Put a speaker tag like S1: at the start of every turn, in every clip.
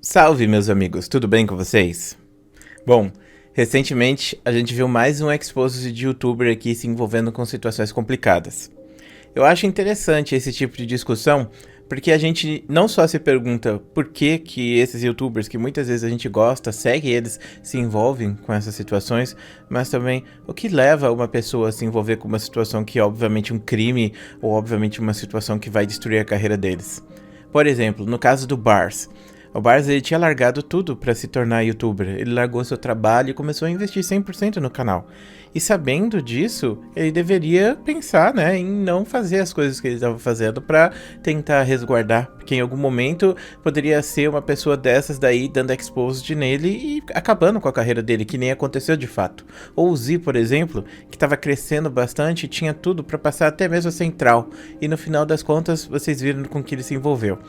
S1: Salve, meus amigos, tudo bem com vocês? Bom, recentemente a gente viu mais um expose de youtuber aqui se envolvendo com situações complicadas. Eu acho interessante esse tipo de discussão, porque a gente não só se pergunta por que que esses youtubers, que muitas vezes a gente gosta, segue eles, se envolvem com essas situações, mas também o que leva uma pessoa a se envolver com uma situação que é obviamente um crime, ou obviamente uma situação que vai destruir a carreira deles. Por exemplo, no caso do Bars. O Bars ele tinha largado tudo para se tornar youtuber. Ele largou seu trabalho e começou a investir 100% no canal. E sabendo disso, ele deveria pensar, né, em não fazer as coisas que ele estava fazendo para tentar resguardar, porque em algum momento poderia ser uma pessoa dessas daí dando exposed nele e acabando com a carreira dele, que nem aconteceu de fato. Ou o Z, por exemplo, que estava crescendo bastante e tinha tudo para passar até mesmo a Central. E no final das contas, vocês viram com que ele se envolveu.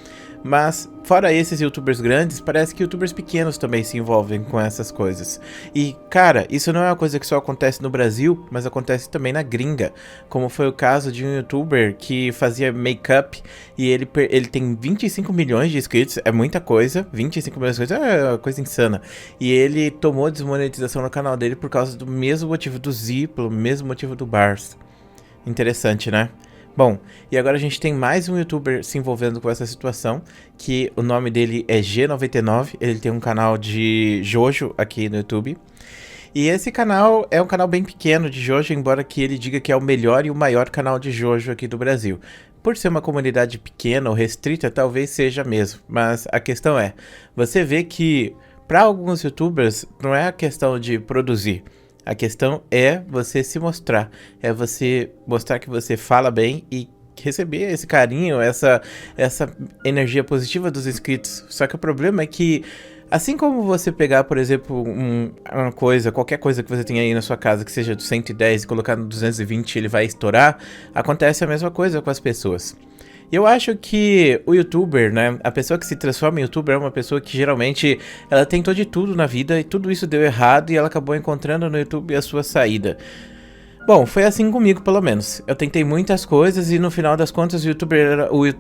S1: Mas, fora esses youtubers grandes, parece que youtubers pequenos também se envolvem com essas coisas. E, cara, isso não é uma coisa que só acontece no Brasil, mas acontece também na gringa. Como foi o caso de um youtuber que fazia make-up e ele tem 25 milhões de inscritos, é muita coisa, 25 milhões de inscritos é uma coisa insana. E ele tomou desmonetização no canal dele por causa do mesmo motivo do Z, pelo mesmo motivo do Bars. Interessante, né? Bom, e agora a gente tem mais um youtuber se envolvendo com essa situação, que o nome dele é G99, ele tem um canal de Jojo aqui no YouTube. E esse canal é um canal bem pequeno de Jojo, embora que ele diga que é o melhor e o maior canal de Jojo aqui do Brasil. Por ser uma comunidade pequena ou restrita, talvez seja mesmo, mas a questão é, você vê que para alguns youtubers não é a questão de produzir. A questão é você se mostrar, é você mostrar que você fala bem e receber esse carinho, essa energia positiva dos inscritos. Só que o problema é que, assim como você pegar, por exemplo, uma coisa, qualquer coisa que você tem aí na sua casa que seja do 110 e colocar no 220 ele vai estourar, acontece a mesma coisa com as pessoas. Eu acho que o youtuber, né, a pessoa que se transforma em youtuber é uma pessoa que geralmente ela tentou de tudo na vida e tudo isso deu errado e ela acabou encontrando no YouTube a sua saída. Bom, foi assim comigo pelo menos. Eu tentei muitas coisas e no final das contas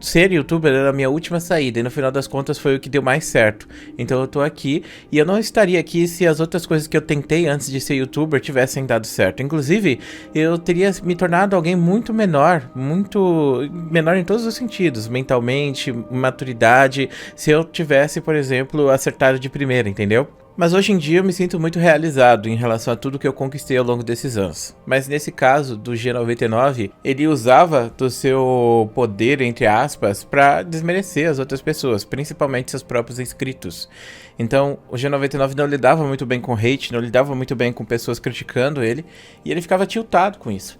S1: ser youtuber era a minha última saída. E no final das contas foi o que deu mais certo. Então eu tô aqui e eu não estaria aqui se as outras coisas que eu tentei antes de ser youtuber tivessem dado certo. Inclusive, eu teria me tornado alguém muito menor em todos os sentidos. Mentalmente, maturidade, se eu tivesse, por exemplo, acertado de primeira, entendeu? Mas hoje em dia eu me sinto muito realizado em relação a tudo que eu conquistei ao longo desses anos. Mas nesse caso do G99, ele usava do seu poder, entre aspas, para desmerecer as outras pessoas, principalmente seus próprios inscritos. Então o G99 não lidava muito bem com hate, não lidava muito bem com pessoas criticando ele, e ele ficava tiltado com isso.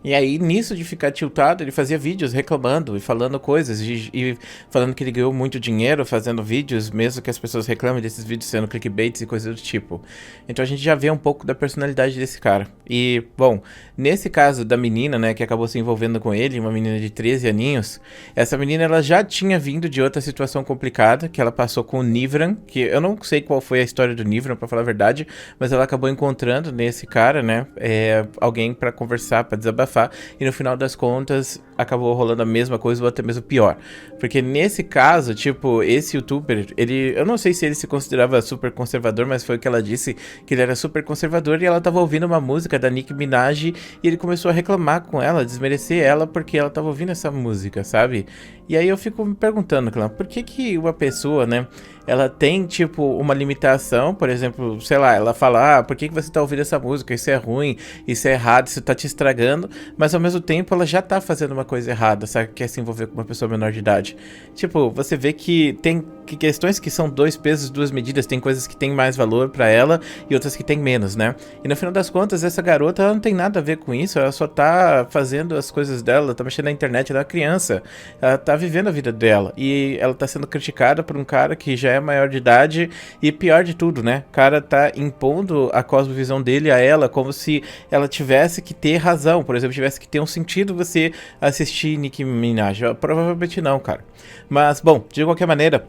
S1: E aí, nisso de ficar tiltado, ele fazia vídeos reclamando e falando coisas e falando que ele ganhou muito dinheiro fazendo vídeos, mesmo que as pessoas reclamem desses vídeos sendo clickbaits e coisas do tipo. Então a gente já vê um pouco da personalidade desse cara. E, bom, nesse caso da menina, né, que acabou se envolvendo com ele, uma menina de 13 aninhos, essa menina ela já tinha vindo de outra situação complicada, que ela passou com o Nivran, que eu não sei qual foi a história do Nivran, pra falar a verdade, mas ela acabou encontrando nesse cara, né, alguém pra conversar, pra desabafar. E no final das contas acabou rolando a mesma coisa ou até mesmo pior, porque nesse caso, tipo, esse youtuber, eu não sei se ele se considerava super conservador, mas foi o que ela disse, que ele era super conservador e ela tava ouvindo uma música da Nicki Minaj e ele começou a reclamar com ela, desmerecer ela porque ela tava ouvindo essa música, sabe? E aí eu fico me perguntando, por que que uma pessoa, né, ela tem, tipo, uma limitação, por exemplo, sei lá, ela fala, por que que você tá ouvindo essa música, isso é ruim, isso é errado, isso tá te estragando, mas ao mesmo tempo ela já tá fazendo uma coisa errada, sabe, quer se envolver com uma pessoa menor de idade. Tipo, você vê que tem questões que são dois pesos, duas medidas, tem coisas que tem mais valor pra ela e outras que tem menos, né? E no final das contas, essa garota, ela não tem nada a ver com isso, ela só tá fazendo as coisas dela, tá mexendo na internet, ela é uma criança, ela tá vivendo a vida dela e ela tá sendo criticada por um cara que já é maior de idade e pior de tudo, né? O cara tá impondo a cosmovisão dele a ela como se ela tivesse que ter razão, por exemplo, tivesse que ter um sentido você assistir Nicki Minaj. Provavelmente não, cara. Mas, bom, de qualquer maneira,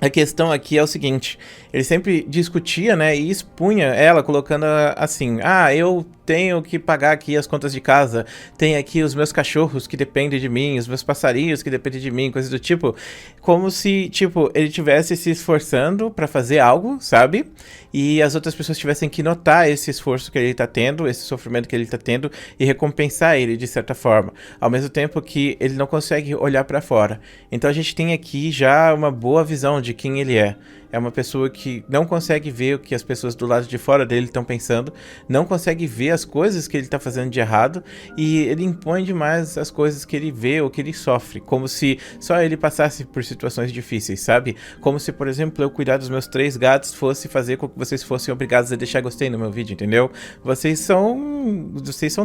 S1: A questão aqui é o seguinte, ele sempre discutia, né, e expunha ela, colocando assim, eu tenho que pagar aqui as contas de casa, tem aqui os meus cachorros que dependem de mim, os meus passarinhos que dependem de mim, coisas do tipo, como se, tipo, ele tivesse se esforçando pra fazer algo, sabe? E as outras pessoas tivessem que notar esse esforço que ele tá tendo, esse sofrimento que ele tá tendo e recompensar ele de certa forma, ao mesmo tempo que ele não consegue olhar pra fora. Então a gente tem aqui já uma boa visão de quem ele é. É uma pessoa que não consegue ver o que as pessoas do lado de fora dele estão pensando, não consegue ver as coisas que ele está fazendo de errado e ele impõe demais as coisas que ele vê ou que ele sofre, como se só ele passasse por situações difíceis, sabe? Como se, por exemplo, eu cuidar dos meus 3 gatos fosse fazer com que vocês fossem obrigados a deixar gostei no meu vídeo, entendeu? Vocês são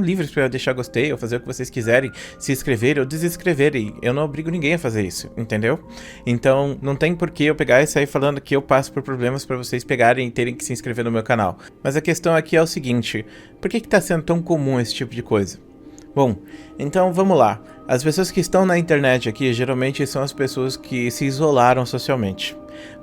S1: livres para deixar gostei ou fazer o que vocês quiserem, se inscreverem ou desescreverem. Eu não obrigo ninguém a fazer isso, entendeu? Então, não tem por que eu pegar e sair falando que eu passo por problemas para vocês pegarem e terem que se inscrever no meu canal. Mas a questão aqui é o seguinte, por que tá sendo tão comum esse tipo de coisa? Bom, então vamos lá. As pessoas que estão na internet aqui, geralmente são as pessoas que se isolaram socialmente.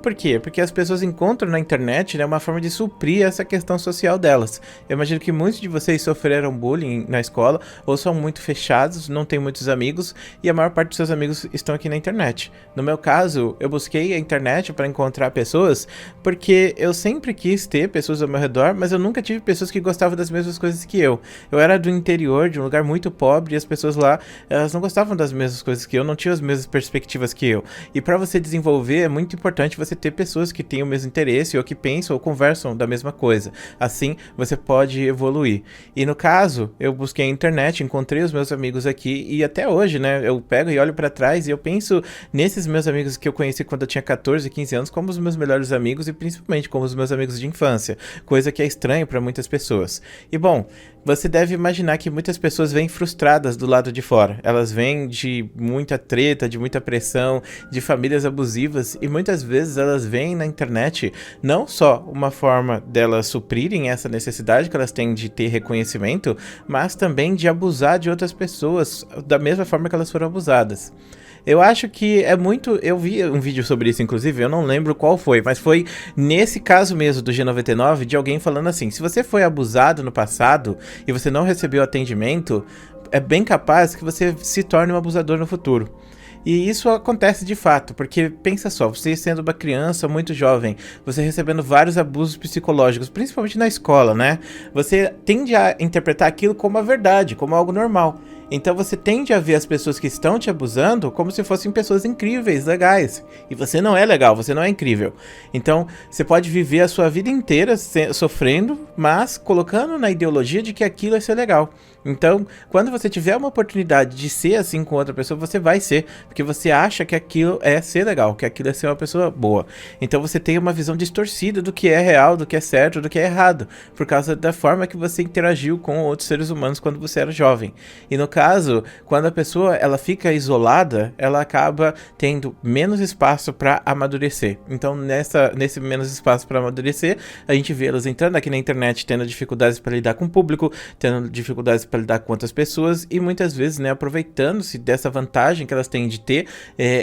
S1: Por quê? Porque as pessoas encontram na internet, né, uma forma de suprir essa questão social delas. Eu imagino que muitos de vocês sofreram bullying na escola, ou são muito fechados, não têm muitos amigos, e a maior parte dos seus amigos estão aqui na internet. No meu caso, eu busquei a internet para encontrar pessoas, porque eu sempre quis ter pessoas ao meu redor, mas eu nunca tive pessoas que gostavam das mesmas coisas que eu. Eu era do interior, de um lugar muito pobre, e as pessoas lá, elas não gostavam das mesmas coisas que eu, não tinham as mesmas perspectivas que eu. E para você desenvolver, é muito importante você ter pessoas que têm o mesmo interesse ou que pensam ou conversam da mesma coisa. Assim, você pode evoluir. E no caso, eu busquei a internet, encontrei os meus amigos aqui e até hoje, né, eu pego e olho pra trás e eu penso nesses meus amigos que eu conheci quando eu tinha 14, 15 anos como os meus melhores amigos e principalmente como os meus amigos de infância, coisa que é estranho pra muitas pessoas. E bom, você deve imaginar que muitas pessoas vêm frustradas do lado de fora. Elas vêm de muita treta, de muita pressão, de famílias abusivas e muitas vezes elas veem na internet não só uma forma delas suprirem essa necessidade que elas têm de ter reconhecimento, mas também de abusar de outras pessoas da mesma forma que elas foram abusadas. Eu acho que é muito... Eu vi um vídeo sobre isso, inclusive, eu não lembro qual foi, mas foi nesse caso mesmo do G99, de alguém falando assim, se você foi abusado no passado e você não recebeu atendimento, é bem capaz que você se torne um abusador no futuro. E isso acontece de fato, porque pensa só, você sendo uma criança muito jovem, você recebendo vários abusos psicológicos, principalmente na escola, né? Você tende a interpretar aquilo como a verdade, como algo normal. Então você tende a ver as pessoas que estão te abusando como se fossem pessoas incríveis, legais. E você não é legal, você não é incrível. Então você pode viver a sua vida inteira sofrendo, mas colocando na ideologia de que aquilo é ser legal. Então, quando você tiver uma oportunidade de ser assim com outra pessoa, você vai ser, porque você acha que aquilo é ser legal, que aquilo é ser uma pessoa boa. Então você tem uma visão distorcida do que é real, do que é certo, do que é errado, por causa da forma que você interagiu com outros seres humanos quando você era jovem. E no caso, quando a pessoa ela fica isolada, ela acaba tendo menos espaço para amadurecer. Então, nesse menos espaço para amadurecer, a gente vê elas entrando aqui na internet, tendo dificuldades para lidar com o público, tendo dificuldades para lidar com outras pessoas e muitas vezes, né, aproveitando-se dessa vantagem que elas têm de ter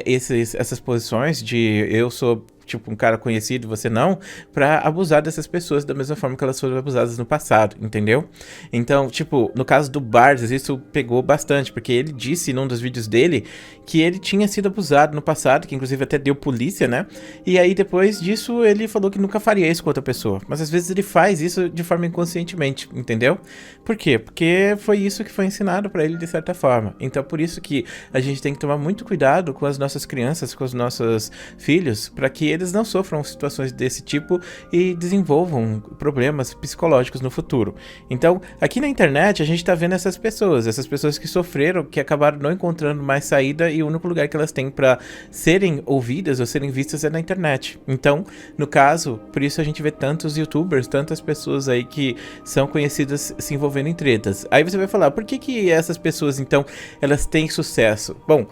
S1: essas posições de eu sou tipo um cara conhecido, você não, pra abusar dessas pessoas da mesma forma que elas foram abusadas no passado, entendeu? Então, tipo, no caso do Bards, isso pegou bastante, porque ele disse num dos vídeos dele que ele tinha sido abusado no passado, que inclusive até deu polícia, né? E aí depois disso ele falou que nunca faria isso com outra pessoa, mas às vezes ele faz isso de forma inconscientemente, entendeu? Por quê? Porque foi isso que foi ensinado pra ele de certa forma. Então por isso que a gente tem que tomar muito cuidado com as nossas crianças, com os nossos filhos, pra que eles não sofram situações desse tipo e desenvolvam problemas psicológicos no futuro. Então, aqui na internet a gente tá vendo essas pessoas que sofreram, que acabaram não encontrando mais saída e o único lugar que elas têm para serem ouvidas ou serem vistas é na internet. Então, no caso, por isso a gente vê tantos youtubers, tantas pessoas aí que são conhecidas se envolvendo em tretas. Aí você vai falar, por que essas pessoas então, elas têm sucesso? Bom,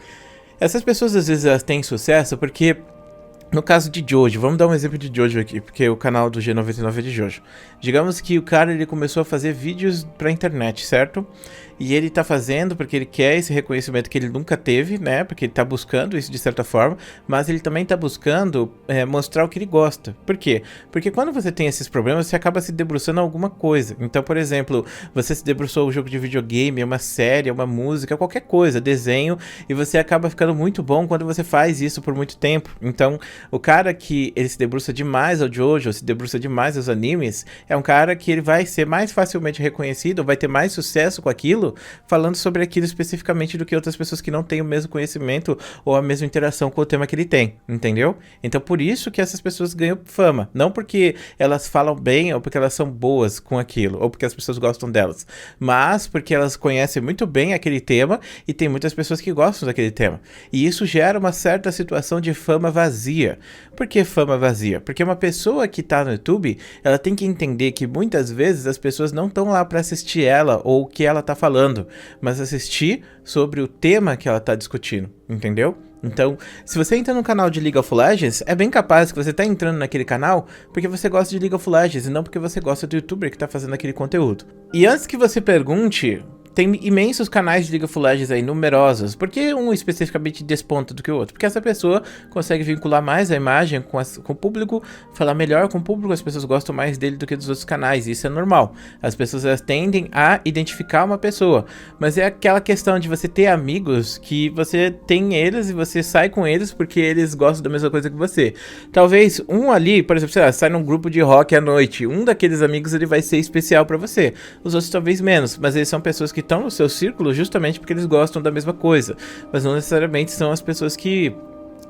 S1: essas pessoas às vezes elas têm sucesso porque No caso de Jojo, vamos dar um exemplo de Jojo aqui, porque o canal do G99 é de Jojo. Digamos que o cara ele começou a fazer vídeos pra internet, certo? E ele tá fazendo porque ele quer esse reconhecimento que ele nunca teve, né? Porque ele tá buscando isso de certa forma, mas ele também tá buscando mostrar o que ele gosta. Por quê? Porque quando você tem esses problemas, você acaba se debruçando em alguma coisa. Então, por exemplo, você se debruçou um jogo de videogame, uma série, uma música, qualquer coisa, desenho, e você acaba ficando muito bom quando você faz isso por muito tempo. Então, o cara que ele se debruça demais ao Jojo, se debruça demais aos animes, é um cara que ele vai ser mais facilmente reconhecido, vai ter mais sucesso com aquilo, falando sobre aquilo especificamente do que outras pessoas que não têm o mesmo conhecimento ou a mesma interação com o tema que ele tem, entendeu? Então por isso que essas pessoas ganham fama, não porque elas falam bem ou porque elas são boas com aquilo, ou porque as pessoas gostam delas, mas porque elas conhecem muito bem aquele tema e tem muitas pessoas que gostam daquele tema. E isso gera uma certa situação de fama vazia. Por que fama vazia? Porque uma pessoa que tá no YouTube, ela tem que entender que muitas vezes as pessoas não estão lá para assistir ela ou o que ela tá falando, mas assistir sobre o tema que ela tá discutindo, entendeu? Então, se você entra no canal de League of Legends, é bem capaz que você tá entrando naquele canal porque você gosta de League of Legends e não porque você gosta do youtuber que tá fazendo aquele conteúdo. E antes que você pergunte, tem imensos canais de League of Legends aí, numerosos. Por que um especificamente desponta do que o outro? Porque essa pessoa consegue vincular mais a imagem com o público, falar melhor com o público, as pessoas gostam mais dele do que dos outros canais, isso é normal. As pessoas elas tendem a identificar uma pessoa, mas é aquela questão de você ter amigos que você tem eles e você sai com eles porque eles gostam da mesma coisa que você. Talvez um ali, por exemplo, sei lá, sai num grupo de rock à noite, um daqueles amigos ele vai ser especial pra você, os outros talvez menos, mas eles são pessoas que estão no seu círculo justamente porque eles gostam da mesma coisa, mas não necessariamente são as pessoas que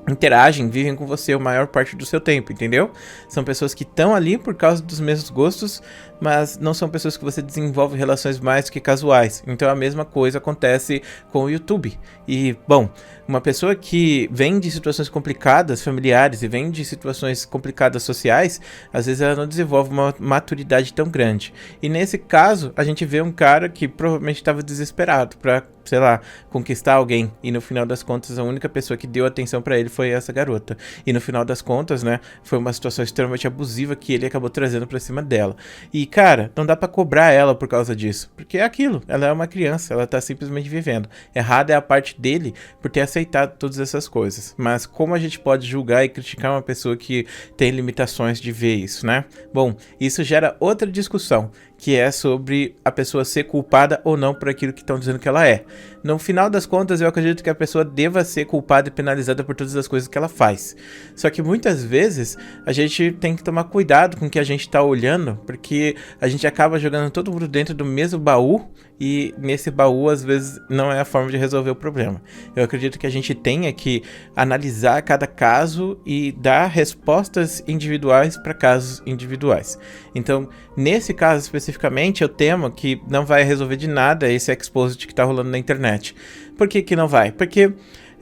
S1: interagem, vivem com você a maior parte do seu tempo, entendeu? São pessoas que estão ali por causa dos mesmos gostos, mas não são pessoas que você desenvolve relações mais do que casuais. Então a mesma coisa acontece com o YouTube. E, bom, uma pessoa que vem de situações complicadas, familiares, e vem de situações complicadas sociais, às vezes ela não desenvolve uma maturidade tão grande. E nesse caso, a gente vê um cara que provavelmente estava desesperado pra, sei lá, conquistar alguém. E no final das contas, a única pessoa que deu atenção pra ele foi essa garota. E no final das contas, né, foi uma situação extremamente abusiva que ele acabou trazendo pra cima dela. E, cara, não dá pra cobrar ela por causa disso. Porque é aquilo, ela é uma criança, ela tá simplesmente vivendo. Errada é a parte dele por ter aceitado todas essas coisas. Mas como a gente pode julgar e criticar uma pessoa que tem limitações de ver isso, né? Bom, isso gera outra discussão, que é sobre a pessoa ser culpada ou não por aquilo que estão dizendo que ela é. No final das contas, eu acredito que a pessoa deva ser culpada e penalizada por todas as coisas que ela faz. Só que muitas vezes a gente tem que tomar cuidado com o que a gente tá olhando, porque a gente acaba jogando todo mundo dentro do mesmo baú, e nesse baú às vezes não é a forma de resolver o problema. Eu acredito que a gente tenha que analisar cada caso e dar respostas individuais para casos individuais. Então, nesse caso especificamente, eu temo que não vai resolver de nada esse exposit que tá rolando na internet. Por que que não vai? Porque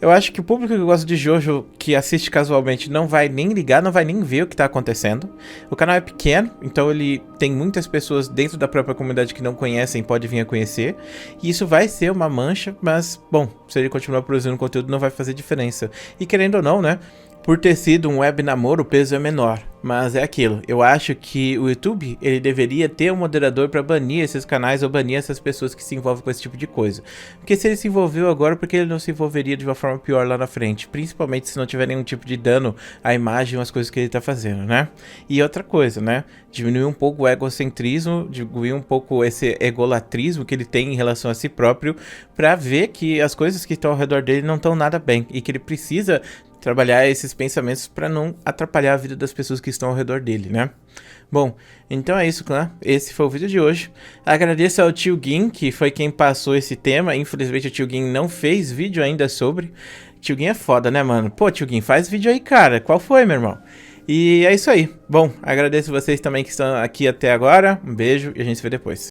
S1: eu acho que o público que gosta de Jojo, que assiste casualmente, não vai nem ligar, não vai nem ver o que tá acontecendo. O canal é pequeno, então ele tem muitas pessoas dentro da própria comunidade que não conhecem, pode vir a conhecer. E isso vai ser uma mancha, mas, bom, se ele continuar produzindo conteúdo não vai fazer diferença. E querendo ou não, né? Por ter sido um web namoro, o peso é menor. Mas é aquilo, eu acho que o YouTube, ele deveria ter um moderador para banir esses canais ou banir essas pessoas que se envolvem com esse tipo de coisa. Porque se ele se envolveu agora, por que ele não se envolveria de uma forma pior lá na frente? Principalmente se não tiver nenhum tipo de dano à imagem ou às coisas que ele tá fazendo, né? E outra coisa, né? Diminuir um pouco o egocentrismo, diminuir um pouco esse egolatrismo que ele tem em relação a si próprio, para ver que as coisas que estão ao redor dele não estão nada bem e que ele precisa trabalhar esses pensamentos para não atrapalhar a vida das pessoas que estão ao redor dele, né? Bom, então é isso, né? Esse foi o vídeo de hoje. Agradeço ao Tio Gin, que foi quem passou esse tema. Infelizmente o Tio Gin não fez vídeo ainda sobre. Tio Gin é foda, né, mano? Pô, Tio Gin, faz vídeo aí, cara. Qual foi, meu irmão? E é isso aí. Bom, agradeço vocês também que estão aqui até agora. Um beijo e a gente se vê depois.